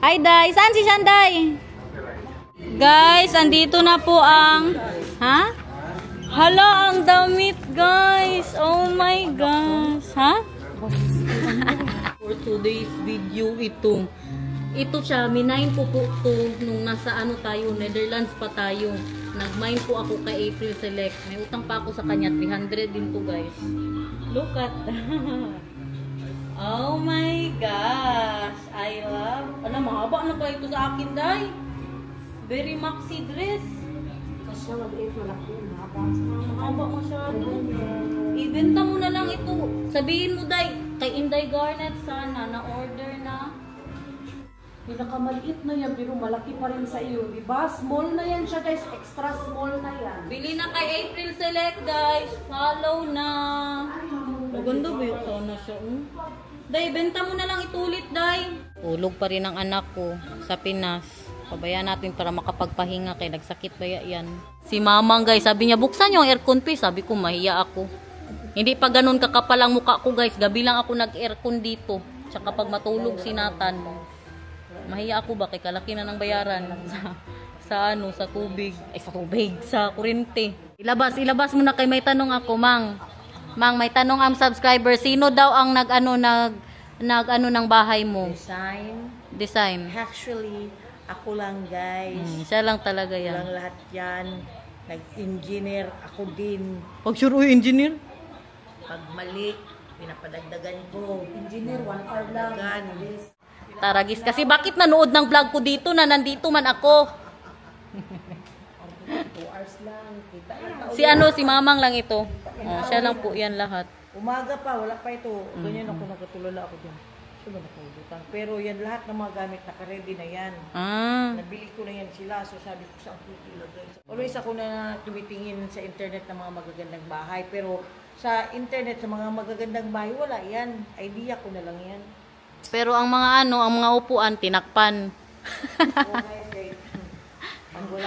Hi, Day. Saan si Shanday? Guys, andito na po ang... Ha? Hala, ang damit, guys. Oh my gosh. Ha? For today's video, ito siya. Minayin po po ito nung nasa ano tayo, Netherlands pa tayo. Nagmine po ako kay April Select. May utang pa ako sa kanya. 300 din to, guys. Look at that. Oh my gosh. I love. Ano, mahaba na pa ito sa akin, Day. Very maxi dress. Kasi mag-8 malaki. Mahaba masyado. Ibenta mo na lang ito. Sabihin mo, Day, kay Inday Garnet sana na-order na. Pinakamaliit na yan, pero malaki pa rin sa iyo. Diba? Small na yan siya, guys. Extra small na yan. Bili na kay April Select, guys. Follow na. Maganda ba yung sana siya? Day, benta mo na lang itulit, Day. Tulog pa rin ang anak ko sa Pinas. Pabayaan natin para makapagpahinga kay nagsakit ba yan. Si Mamang, guys, sabi niya, buksan yung aircon, please. Sabi ko, mahiya ako. Hindi pa ganun kakapal ang mukha ko, guys. Gabi lang ako nag-aircon dito. Tsaka pag matulog si Nathan. Mahiya ako ba? Kay kalaki na ng bayaran sa tubig. Ay, sa tubig. Sa kuryente. Ilabas mo na kay may tanong ako, Mang. Mang, may tanong ang subscriber. Sino daw ang nag ng bahay mo? Design. Actually, ako lang, guys. Siya lang talaga yan. Lang lahat yan. Nag-engineer ako din. Pag sure, engineer? Pag mali, pinapadagdagan ko. Engineer, 1 hour lang. Taragis. Kasi bakit nanood ng vlog ko dito na nandito man ako? 2 hours lang. Si Mamang lang ito. Siya lang po yan lahat. Umaga pa, wala pa ito. Ganyan ako, nagkatulala ako dyan. Sino nakaudutan? Pero yan lahat ng mga gamit, naka-ready na yan. Nabili ko na yan sila. So sabi ko sa ilagay. Always ako na tumitingin sa internet ng mga magagandang bahay. Pero sa internet, sa mga magagandang bahay, wala yan. Idea ko na lang yan. Pero ang mga upuan, tinakpan.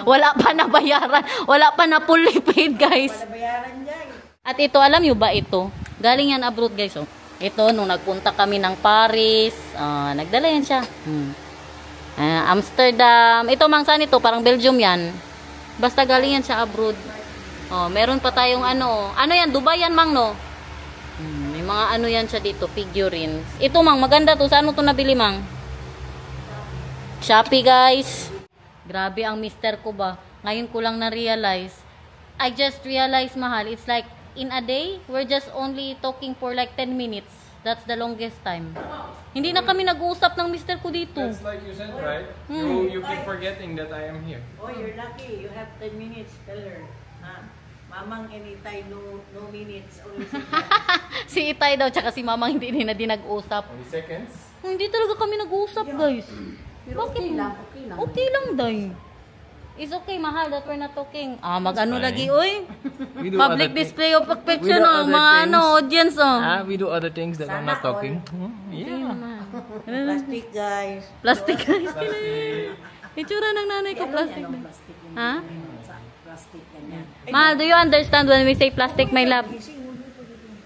Wala pa na bayaran. Wala pa na fully paid, guys. Wala bayaran dyan. At ito, alam nyo ba ito? Galing yan abroad, guys. Oh. Ito, nung nagpunta kami ng Paris, nagdala yan siya. Amsterdam. Ito, Mang, saan ito? Parang Belgium yan. Basta galing yan siya abroad. Meron pa tayong ano yan? Dubai yan, Mang, no? May mga yan siya dito, figurines. Ito, Mang, maganda to. Saan mo ito nabili, Mang? Shopee, guys. Grabe ang mister ko ba. Ngayon ko lang na-realize. I just realized, mahal, it's like in a day, we're just only talking for like 10 minutes. That's the longest time. Hindi na kami nag-uusap ng mister ko dito. That's like you said, right? You keep forgetting that I am here. Oh, you're lucky. You have 10 minutes. Tell her. Mamang anytime, no minutes. Only seconds. Si Itay daw, tsaka si Mamang hindi na din nag-usap. Only seconds? Hindi talaga kami nag-uusap, guys. Pero okay lang. Okay lang, Day. It's okay, mahal, that we're not talking. Mag-ano lagi, oy. Public display of affection, mga audience, We do other things that I'm not talking. Yeah. Plastic, guys. Plastic, guys. Itsura ng nanay ko, plastic. Ha? Plastic ganyan. Mahal, do you understand when we say plastic, my love?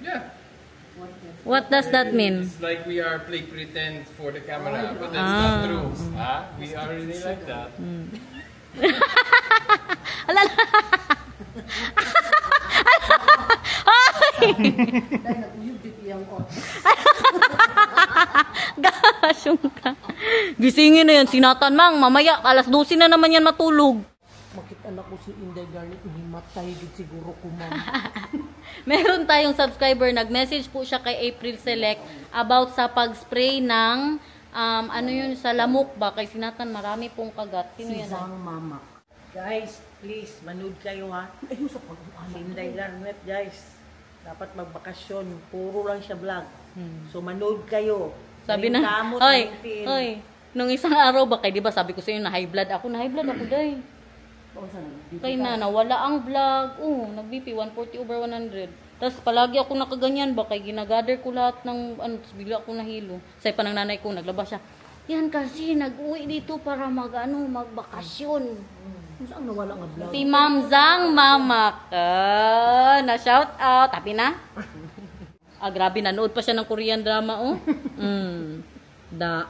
Yeah. What does that mean? It's like we are play pretend for the camera, but that's not true. We are really like that. Alala. Gasyong ka. Gisingin na yan, sinatan, Mang. Mamaya, alas 12 na naman yan matulog. Makita na ko si Inday Garnet, himatay din siguro ko, Ma'am. Meron tayong subscriber, nag-message po siya kay April Select about sa pag-spray ng sa lamok ba? Kay sinatan, marami pong kagat. Sino yan? Zang Mama. Guys, please, manood kayo, ha? Ayun sa pag-uanan. Inday Garnet, guys. Dapat magbakasyon. Puro lang siya vlog. So, manood kayo. Sabi na, oy, nung isang araw ba, kay di ba sabi ko sa inyo na high blood ako, Day. Kay nawala ang vlog. Nag-BP 140/100. Tapos palagi ako nakaganyan ba, kay ginagather ko lahat ng tapos bigla ako nahilo. Say pa ng nanay ko, naglabas siya. Yan kasi nag-uwi dito para magbakasyon. Saan nawala nga vlog? Si Ma'am Zang Mamak. Na shout out. Tapi na? Grabe, nanood pa siya ng Korean drama, Da.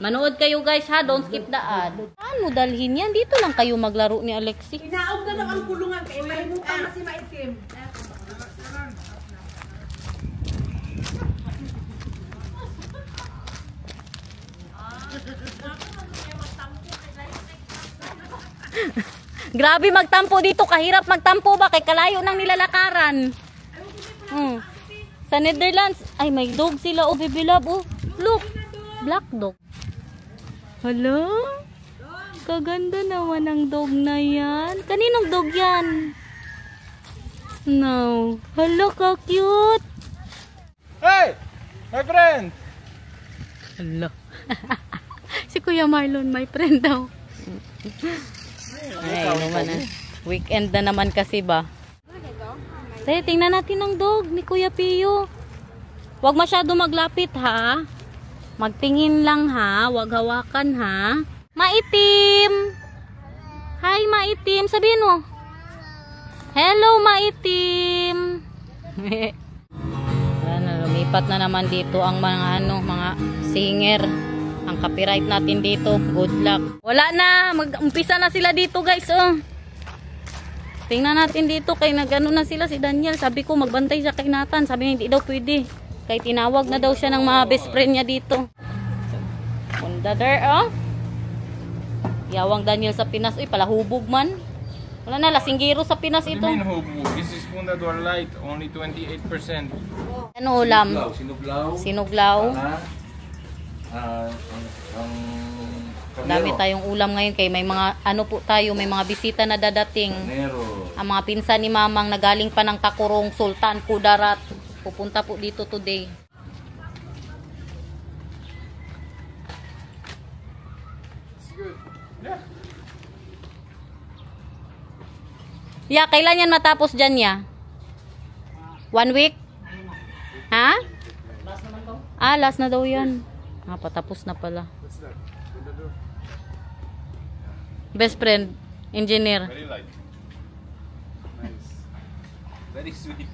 Manood kayo guys ha, don't skip the ad. Saan mo dalhin yan? Dito lang kayo maglaro ni Alexi. Inaog na lang ang kulungan kay may muka na si Maitim. Grabe magtampo dito, kahirap magtampo ba kay kalayo ng nilalakaran. Sa Netherlands, ay may dog sila oh, baby love oh. Look, black dog. Hala? Kaganda naman ang dog na yan. Kaninong dog yan? No. Hala, ka-cute. Hey! My friend! Hala. Si Kuya Marlon, my friend daw. Ay, naman na. Weekend na naman kasi ba? Tayo, tingnan natin ang dog ni Kuya Pio. Huwag masyado maglapit ha. Magtingin lang ha. Huwag hawakan ha. Maitim! Hi, Maitim. Sabihin mo. Hello, Maitim. Lumipat na naman dito ang mga mga singer. Ang copyright natin dito. Good luck. Wala na. Mag-umpisa na sila dito guys. Oh. Tingnan natin dito. Kay nagano na sila si Daniel. Sabi ko magbantay siya kay Nathan. Sabi niya hindi daw pwede. Kay tinawag na daw siya ng mga best friend niya dito. Punta there oh. Yawang Daniel sa Pinas. Uy palahubog man. Wala na. Lasinggiro sa Pinas ito. What do you mean hubog? This is Fundador Light. Only 28%. Ano ulam? Sinuglaw. Sinuglaw. Ang Dami tayong ulam ngayon kay may mga ano po tayo, may mga bisita na dadating. Nero. Ang mga pinsan ni Mamang nagaling pa ng Takurong, Sultan Kudarat. Pupunta po dito today. Yeah, kailan yan matapos dyan ya? 1 week? Ha? Last na daw yan. Patapos na pala. Best friend, engineer. Very light. Nice. Very sweet.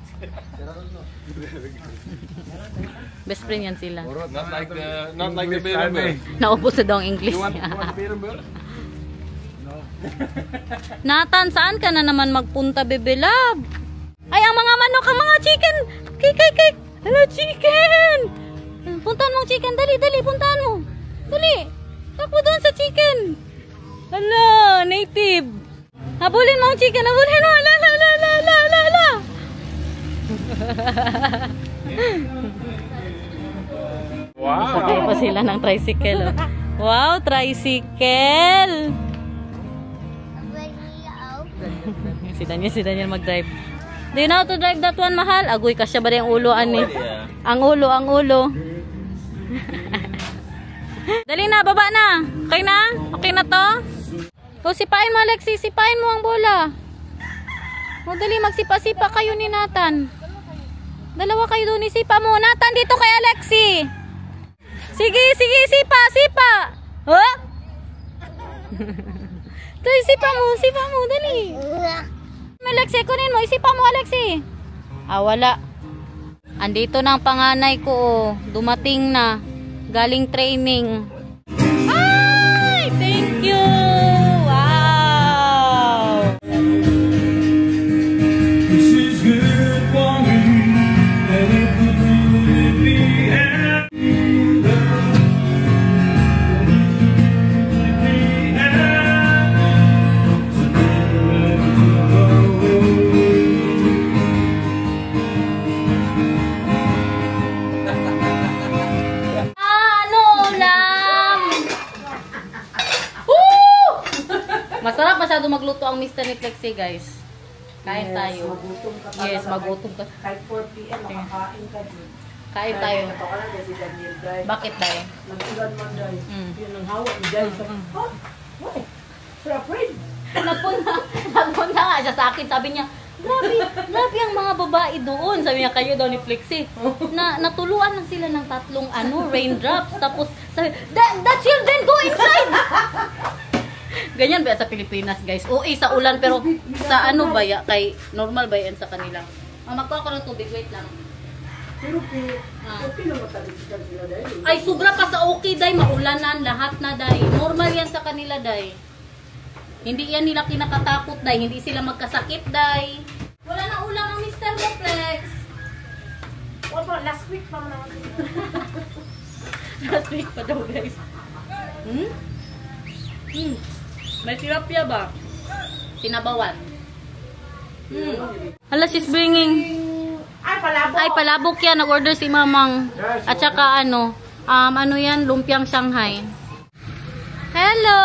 Best friend yan sila. Not like the Berenberg. Naubos na daw ang English You want niya. Berenberg? Nathan, saan ka na naman magpunta, bebe love? Ay, ang mga manok, ang mga chicken. Kay. Hello, chicken. Puntahan mo ang chicken. Dali, puntahan mo. Dali. Takbo doon sa chicken. Hello, native. Habulin mo ang chicken. Habulin mo. La. Wow. Sakay pa sila ng tricycle. Oh. Wow, tricycle. Si Daniel mag-drive. Do you know how to drive that one, mahal? Agoy, kasya ba rin ang ulo, ani? Ang ulo. Dali na, baba na. Okay na? Okay na to? So, sipain mo, Alexi. Sipain mo ang bola. O, dali, magsipa-sipa kayo ni Nathan. Dalawa kayo doon, isipa mo. Nathan, dito kay Alexi. Sige, sipa. Oh? Ito, sipa mo, dali. Alexi, kunin mo. Isipa mo, Alexi. Wala. Andito na ang panganay ko. Oh. Dumating na. Galing training. Ay! Thank you! Wow! This is good for me. And it could really be happy. Masarap masyado magluto ang Mr. ni Flexi, guys. Kain tayo. Magutom ka talaga. Yes, magutom ka. Kahit 4 p.m. makakain ka din. Kain tayo. Ito ka lang si Daniel, guys. Bakit tayo? Nag-ulan man, guys. Yun ang hawa ni guys. Why? You're afraid? Nagpunta nga siya sa akin. Sabi niya, grabe ang mga babae doon. Sabi niya, kayo daw ni Flexi. Natuluan lang sila ng 3 raindrops. Tapos, sabi, the children go inside! Ganyan ba sa Pilipinas, guys? Oo, sa ulan, pero sa ano ba ya? Kay normal ba yan sa kanila? Magkuha ko ng tubig, wait lang. Ay, sobra pa sa okay, day. Maulanan, lahat na, day. Normal yan sa kanila, day. Hindi yan nila kinakatakot, day. Hindi sila magkasakit, day. Wala na ulam ang Mr. Moplex. Opo, last week pa naman. Last week pa daw, guys. May tilapia ba? Sinabawan. Hala, she's bringing... Ay, palabok yan. Nag-order si Mamang. At saka ano yan, lumpiang Shanghai. Hello!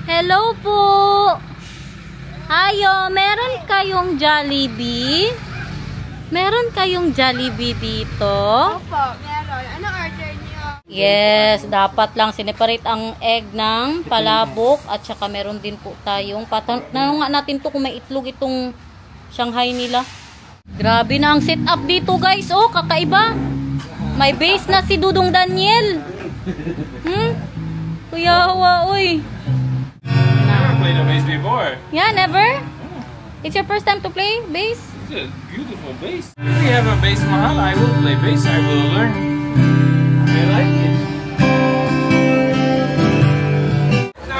Hello po! Ayo, meron kayong Jollibee? Meron kayong Jollibee dito? Opo, meron. Anong order niyo? Yes, dapat lang sineparate ang egg ng palabok at saka meron din po tayong tanong nga natin to kung may itlog itong Shanghai nila. Grabe na ang setup dito, guys. Oh, kakaiba. May base na si Dudong Daniel. Kuya Hawa, uy. Never played a bass before. Yeah, never? It's your first time to play bass? It's a beautiful bass. If we have a bass, Mahal, I will play bass. I will learn. I like it.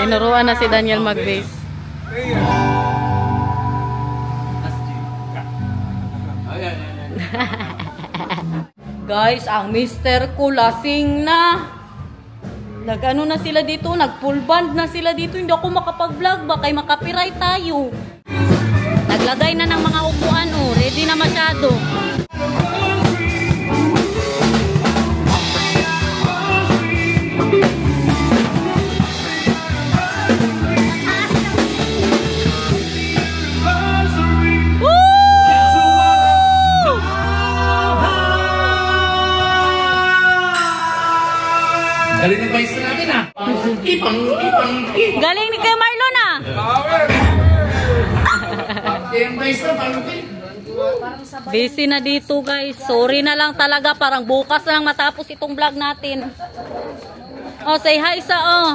Tinuruan na si Daniel mag-bass. Guys, ang mister ko lasing na. Nag-ano na sila dito, nag-full band na sila dito. Hindi ako makapag-vlog, baka makapiright tayo. Naglagay na ng mga upuan, oh. Ready na masyado. Galing ng paisa natin ah. Galing ni kay Marlon ah. Busy na dito, guys. Sorry na lang talaga. Parang bukas na lang matapos itong vlog natin. Oh, say hi sa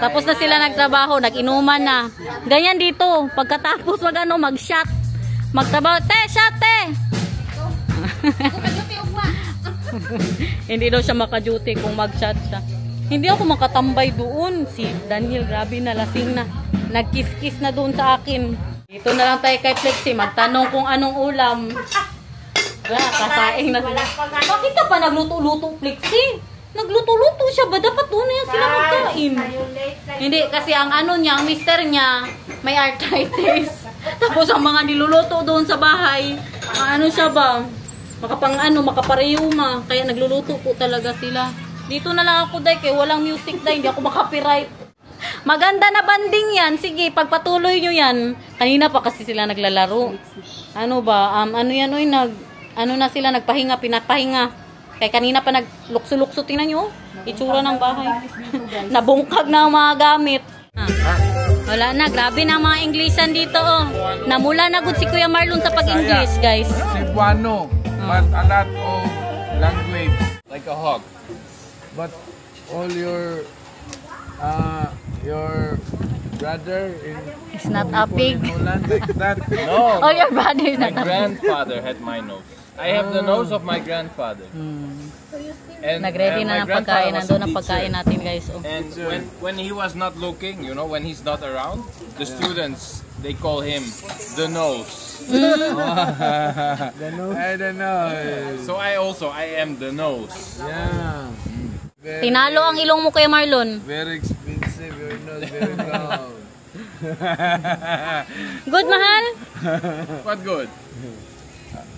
tapos na sila nagtrabaho, nag-inuman na. Ganyan dito. Pagkatapos mag-shot. Magtrabaho. Te, shot, te! Hindi daw siya maka-duty kung mag-shot siya. Hindi ako makatambay doon. Si Daniel, grabe na, lasing na. Nagkiss-kiss na doon sa akin. Dito na lang tayo kay Flexi. Magtanong kung anong ulam. Kasaing na sila. Bakit ka pa nagluto-luto, Flexi? Nagluto-luto siya ba? Dapat doon na yan sila magkain. Hindi, kasi ang ano niya, ang mister niya, may arthritis. Tapos ang mga niluluto doon sa bahay, ano siya ba? Makapareyuma. Kaya nagluluto po talaga sila. Dito na lang ako, day, kaya walang music, day. Hindi ako makapiright. Maganda na banding yan. Sige, pagpatuloy nyo yan. Kanina pa kasi sila naglalaro. Ano ba? Ano yan, oy, ano na sila, nagpahinga, pinapahinga. Kaya kanina pa naglukso-lukso. Tingnan nyo, itsura ng bahay. Nabungkag na ang mga gamit. Wala na, grabe na ang mga Englishan dito, oh. Namula na good si Kuya Marlon sa pag-English, guys. Cebuano, but a lot of language. Like a hog. But all your brother It's not a pig. in Holland like that. No. Oh, your brother is My not a pig. grandfather had my nose. I have the nose of my grandfather. And Nag-ready my na ng grandfather pagkain. was a Nandun ang teacher. pagkain natin, guys. Oh. And when he was not looking, you know, when he's not around, the students, they call him the nose. I don't know. So I am the nose. Yeah. Very, Tinalo ang ilong mo, Kuya Marlon. very expensive. Your nose very loud. Good, mahal? What good?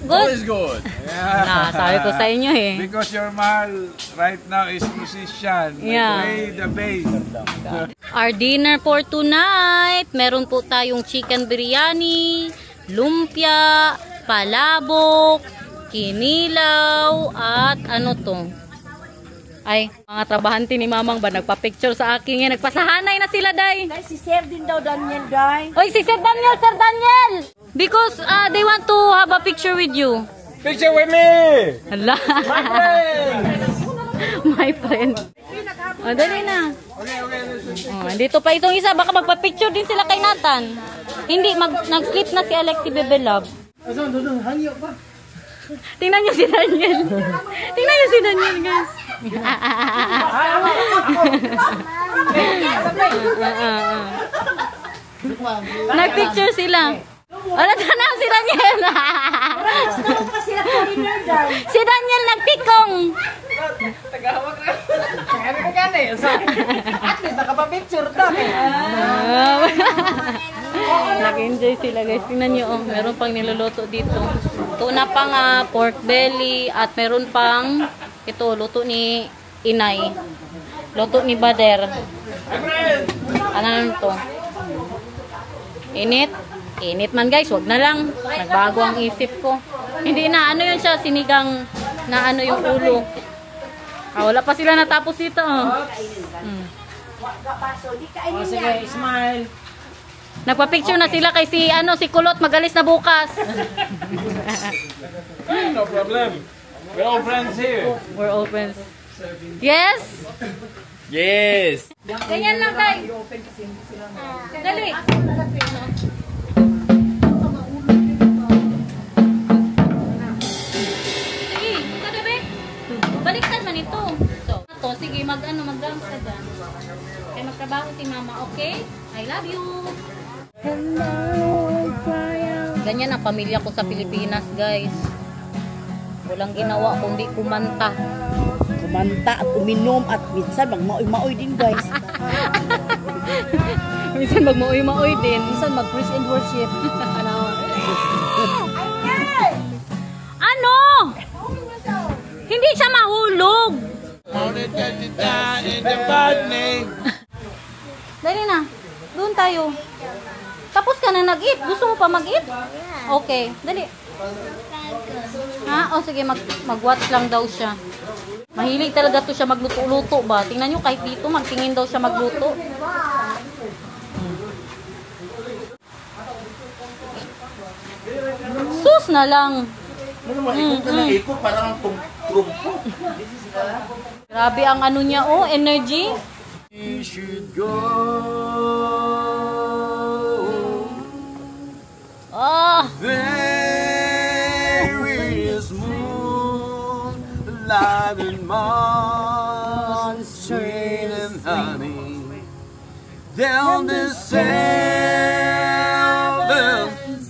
Good? Always good. Sabi ko sa inyo eh. Because your mahal right now is musician. Yeah. Play the bass. Our dinner for tonight, meron po tayong chicken biryani, lumpia, palabok, kinilaw, at ano to? Ay, mga trabahante ni Mamang ba nagpa-picture sa akin yan. Nagpasahanay na sila, day. Guys, si Sir din daw, Daniel, day. Oy, si Sir Daniel, Sir Daniel! Because they want to have a picture with you. Picture with me! Hala. My friend! My friend. Oh, dali na. Dito pa itong isa. Baka magpa-picture din sila kay Nathan. Hindi, nag-sleep na si Alexi Bebe Love. Tingnan niyo si Daniel. Tingnan niyo si Daniel, guys. Nag-picture sila. Wala na si Daniel. Si Daniel nagpikong. Nag-enjoy sila, guys. Tingnan nyo, oh. Meron pang niluluto dito. Tuna pang pork belly at meron pang ito, luto ni Inay. Luto ni Bader. Ano na to? Init. Init man, guys. Wag na lang. Nagbago ang isip ko. Hindi na, ano yun siya, sinigang na ano yung ulo. Wala pa sila natapos dito. Sige, smile. Nagpa-picture na sila kay si Kulot magalis na bukas. No problem. We're all friends here. We're all friends. Yes? Yes. Ganyan lang, tay. Dali. Sige, kagabi. Baliktad man ito. So, sige, mag-dance ka dyan. Kaya magtrabaho si mama, okay? I love you. Ganyan ang pamilya ko sa Pilipinas, guys. Walang ginawa kundi kumanta. Kumanta at uminom at minsan magmaoy-maoy din, guys. Minsan magmaoy-maoy din. Minsan mag-praise and worship. Ano? Hindi siya mahulog. Dali na. Doon tayo. Tapos ka na nag-eat. Gusto mo pa mag-eat? Okay. Dali. O sige. Mag-watch lang daw siya. Mahilig talaga to siya magluto-luto ba? Tingnan nyo kahit dito magtingin daw siya magluto. Sus na lang. Grabe ang ano niya, oh, energy. We should go. There is moonlight and Mars, sweet and honey. Down the seven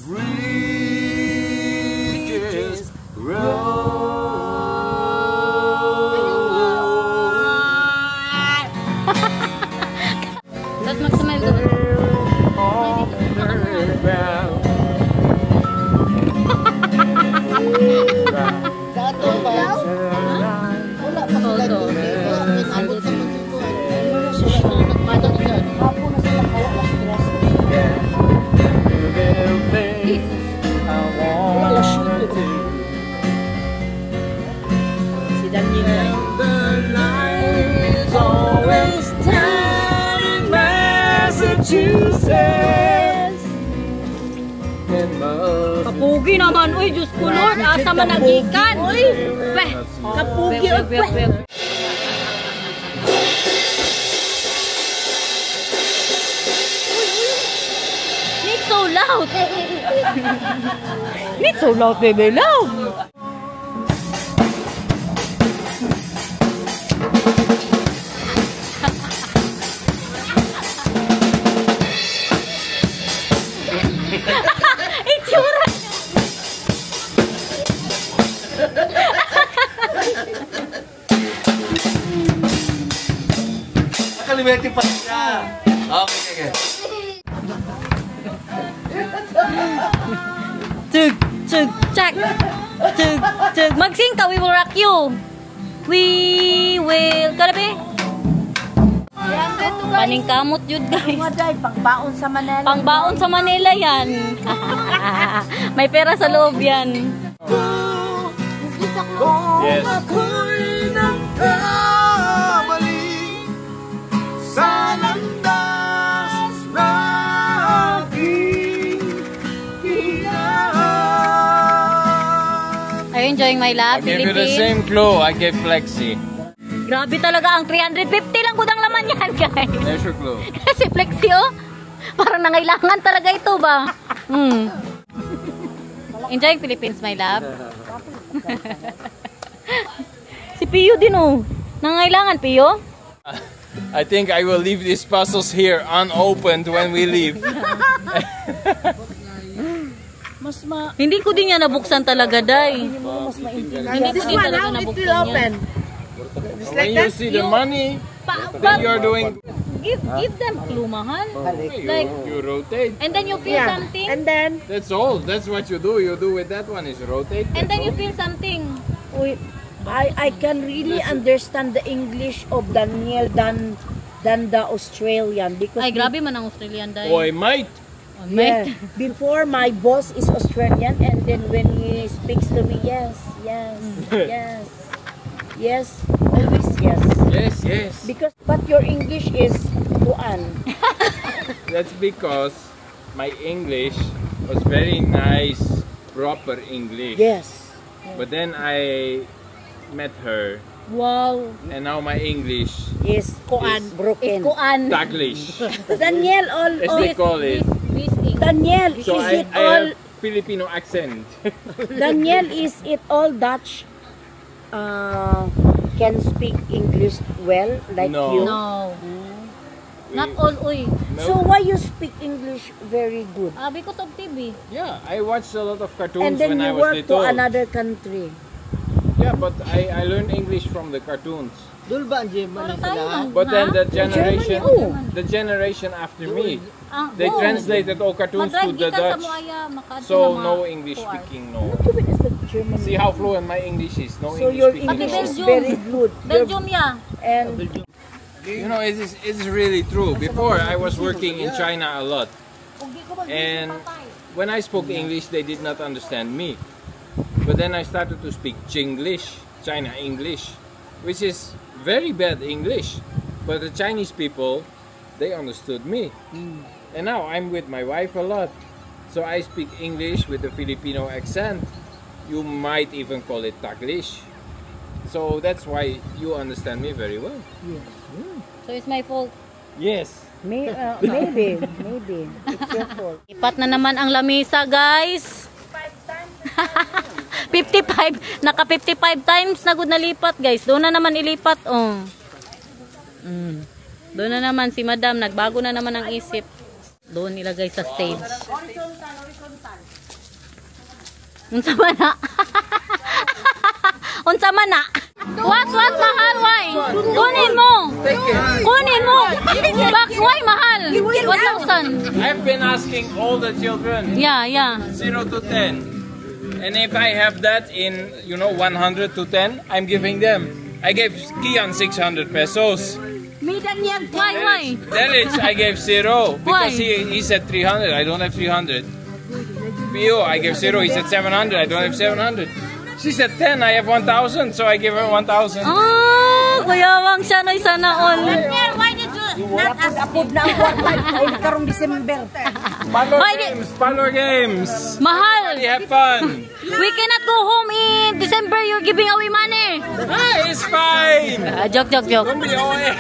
bridges road. Tapos mag-smile ka. Kapugi naman, uy, Diyos ko Lord, asa managikan, uy, kapugi, Nick so loud, Nick so loud, baby, loud. Itsura. Nakalimutan pa siya. Okay. Chug, chug, chak. Chug, chug. Magsing ka, we will rock you. We will, karabi? Paning kamot yun, guys. Pangbaon sa Manila. Pangbaon sa Manila yan. May pera sa loob yan. Yes. Are you enjoying my love, I gave you the Philippines? same clue I gave Flexi. Grabe talaga ang 350 lang kudang laman yan, guys. There's your clue. Kasi Flexi, oh. Parang nangailangan talaga ito ba? Enjoying Philippines, my love? Si Pio din oh. Nangailangan, Pio? I think I will leave these puzzles here unopened when we leave. Hindi ko din yan nabuksan talaga, Day. Hindi ko din talaga nabuksan yan. When you see the money, then you're doing... Give them clue, mahal. Like, you rotate. and then you feel something. And then, That's all. That's what you do. You do with that one is rotate. And then you feel something. I can really understand the English of Daniel than the Australian because Ay, grabe man ang Australian, Day. Oi, mate. Oh, mate. yeah, before my boss is Australian and then when he speaks to me, yes, always yes. Yes. Because but your English is tuan. That's because my English was very nice, proper English. Yes. But then I met her, Wow. and now my English Is kuan broken. Kuan. Taglish, Daniel as they call it. Daniel, So is it I all have Filipino accent. Daniel, is it all Dutch? Can speak English well like No. you? No. Not all, uy. So why you speak English very good? Because of TV. Yeah, I watched a lot of cartoons And then when I you was work to little. another country. Yeah, but I learned English from the cartoons. Parang tayo lang. But then the generation, Germany, oh. the generation after me, Ah, they oh. translated all cartoons to Madrag the gikan sa Dutch. Moaya, makadto So na no mga English kuwan. speaking, no. Even is the German. See how fluent my English is. No So English your speaking. English no. is Belgium. very good. Belgium, yeah. And You know, it's really true. Before I was working in China a lot, and when I spoke English, they did not understand me. But then I started to speak Chinglish, China English, which is very bad English. But the Chinese people, they understood me. And now I'm with my wife a lot, so I speak English with a Filipino accent. You might even call it Taglish. So that's why you understand me very well. So it's my fault. Yes. maybe it's your fault. Lipat na naman ang lamisa, guys. 55. Naka 55 times na good na lipat, guys. Doon na naman ilipat, oh. Doon na naman si Madam. Nagbago na naman ang isip. Doon nilagay sa stage. Unsa man na? Unsa man na? What mahal, why? Kunin mo. Kunin mo. Why mahal? 1,000. I've been asking all the children Yeah. 0 to 10. And if I have that in, 100 to 10, I'm giving them. I gave Kian 600 pesos. Why? Derich, I gave 0 because Why? he said 300. I don't have 300. Pio, I gave 0. He said 700. I don't have 700. She said 10. I have 1,000, so I give her 1,000. Kuyawang siya na sana all. Why did you not ask me? Na ang karong December. Parlor games. Mahal. You have fun. We cannot go home in December. You're giving away money. It's fine. Joke. Don't be away.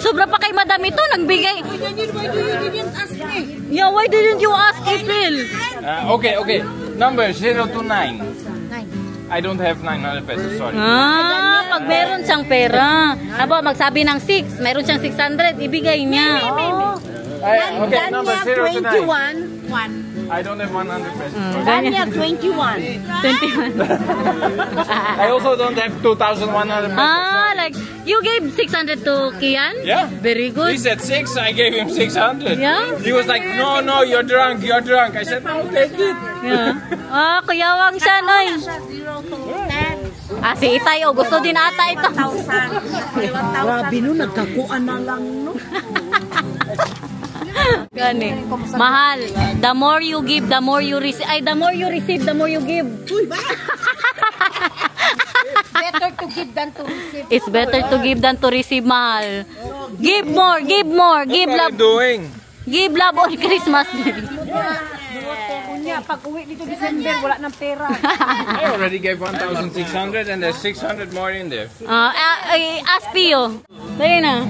Sobra pa kay Madam ito. Nagbigay. Why you didn't ask me? Yeah, why didn't you ask April? Okay. Number 0 to 9. I don't have 900 pesos, sorry. Pag meron siyang pera. Aba, magsabi ng 6. Meron siyang 600. Ibigay niya. Okay, number 0 to 9. 1. I don't have 100 pesos. Daniel 21. 21. I also don't have 2,100 pesos. Like, you gave 600 to Kian? Yeah. Very He good. said 6, I gave him 600. Yeah? He was like, no, you're drunk. I said, no, take it. Yeah. Kuyawang siya, Noy. 0 to 10. Si Itay, gusto din ata ito. 1,000. Grabe no, nagkakuan na lang no. Gani. Mahal. The more you give, the more you receive. The more you receive, the more you give. Better to give than to receive. It's better to give than to receive, mahal. Give more. Give What love. are you doing? Give love on Christmas Day. Kunya, pag uwi dito December, wala nang pera. I already gave 1,600 and there's 600 more in there. Ask Pio. Dali na.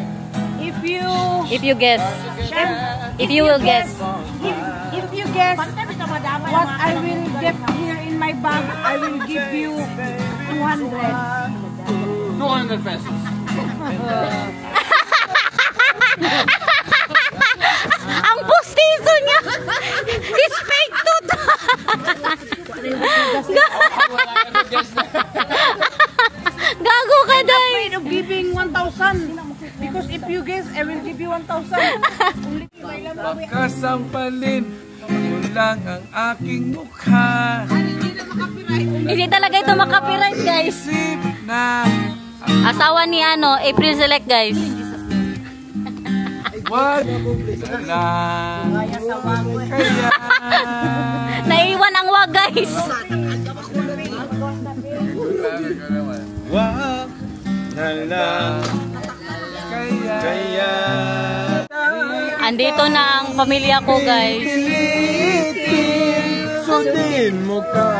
If you guess. If you will guess. If you guess what I will get here in my bag, I will give you 200. 200 pesos. Ang pustiso niya! Is fake tooth! Gago ka, Day! I'm afraid of giving 1,000. Because if you guess, I will give you 1,000. Pagkasampalin mo lang ang aking mukha. Hindi talaga ito makapiright, guys. Isip na Asawa ni April Select, guys. wag lang. Kaya Naiwan ang wag, guys. wag na lang. Kaya Andito na ang pamilya ko, guys. Sundin mo ka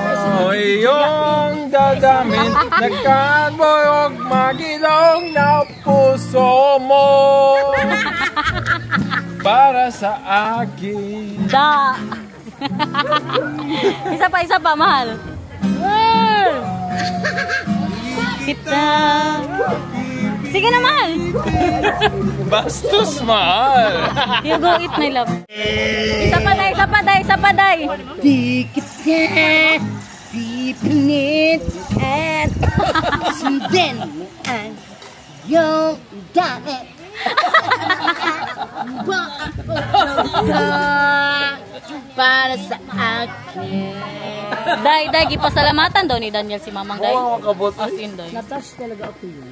iyong dadamin. Nagkaboyog magilong na puso mo para sa akin. Da. Isa pa, mahal. Kita. Sige na, mahal. Bastos, mahal. You go eat, my love. Isa pa, day. Dikit na, pipinit at sundin ang iyong damit. Para sa akin. Day, gipasalamatan daw ni Daniel si Mamang Day. As in, Day. Natouch talaga ako yun.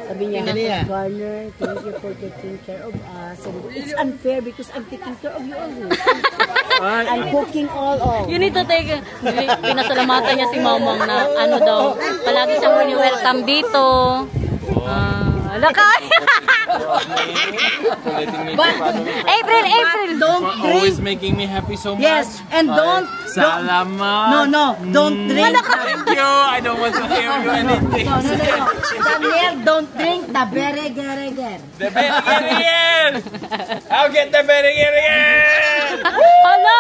Sabi niya, Garner, thank you for taking care of us. It's unfair because I'm taking care of you always. I'm cooking all. You need to take, pinasalamatan niya si Mamang na daw, palagi siyang welcome dito. Lakay! April! Don't Always making me happy so much. Yes, and don't. Salamat. No, don't drink. Thank you. I don't want to hear you anything. No. Daniel, don't drink the beregereger. The Berriger! I'll get the Berriger! Hala!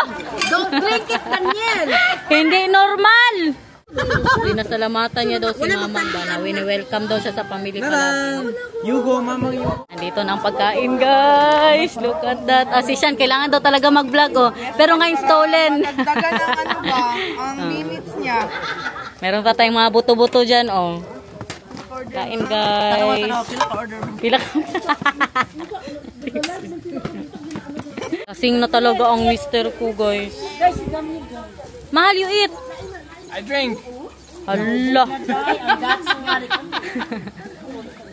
Don't drink it, Daniel. Hindi normal! Pinasalamatan niya daw si Mamang ba na wini-welcome daw siya sa pamilya pala. You go, mama. Andito na ang pagkain, guys. Look at that. Si Sean, kailangan daw talaga mag-vlog, oh. Pero ngayon stolen. Nagdagan ng ang minutes niya. Meron pa tayong mga buto-buto dyan, oh. Kain, guys. Pila ka. Kasing na talaga ang mister ko, guys. Mahal, you eat. I drink. Hala.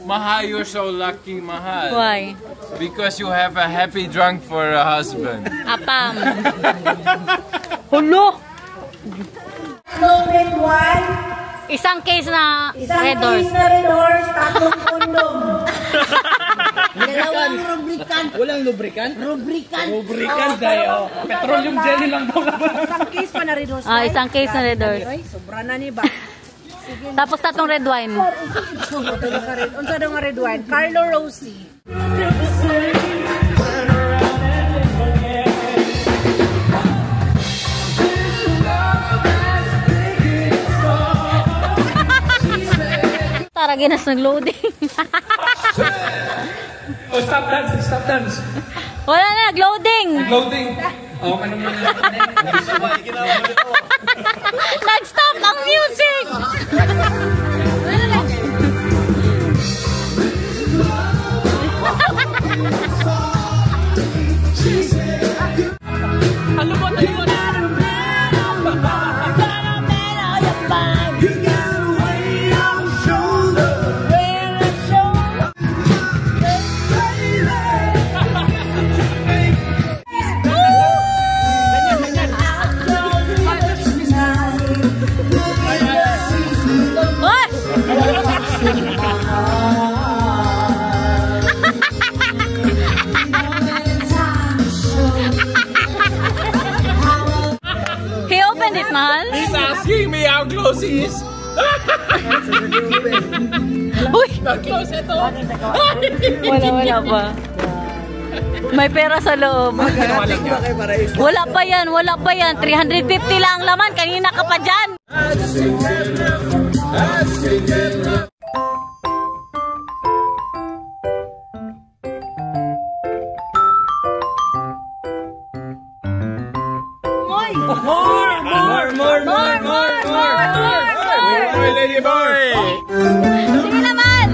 Mahal, you're so lucky, Mahal. Why? Because you have a happy drunk for a husband. Apam. Hulo. Red wine, Isang case na Red Doors. na Red Horse, tatlong kondom. Dalawang lubricant. Walang lubricant? Lubricant. Lubricant tayo. Petroleum jelly lang daw. Isang case pa na Red Horse. Isang case na Red Doors. Ay, sobra na ni ba? Tapos tatong red wine. Unsa daw nga red wine? Carlo Rossi. Tara, ginas ng loading. Oh, stop dance. Wala na, nag-loading. Loading. Oh, ano mo na? Nag-stop ang music. He opened it, Mahal. He's asking me how close he is. Uy! Not close at all. Wala pa. May pera sa loob. Wala pa yan, wala pa yan. 350 lang ang laman. Kanina ka pa dyan. More, lady boy! Sige naman!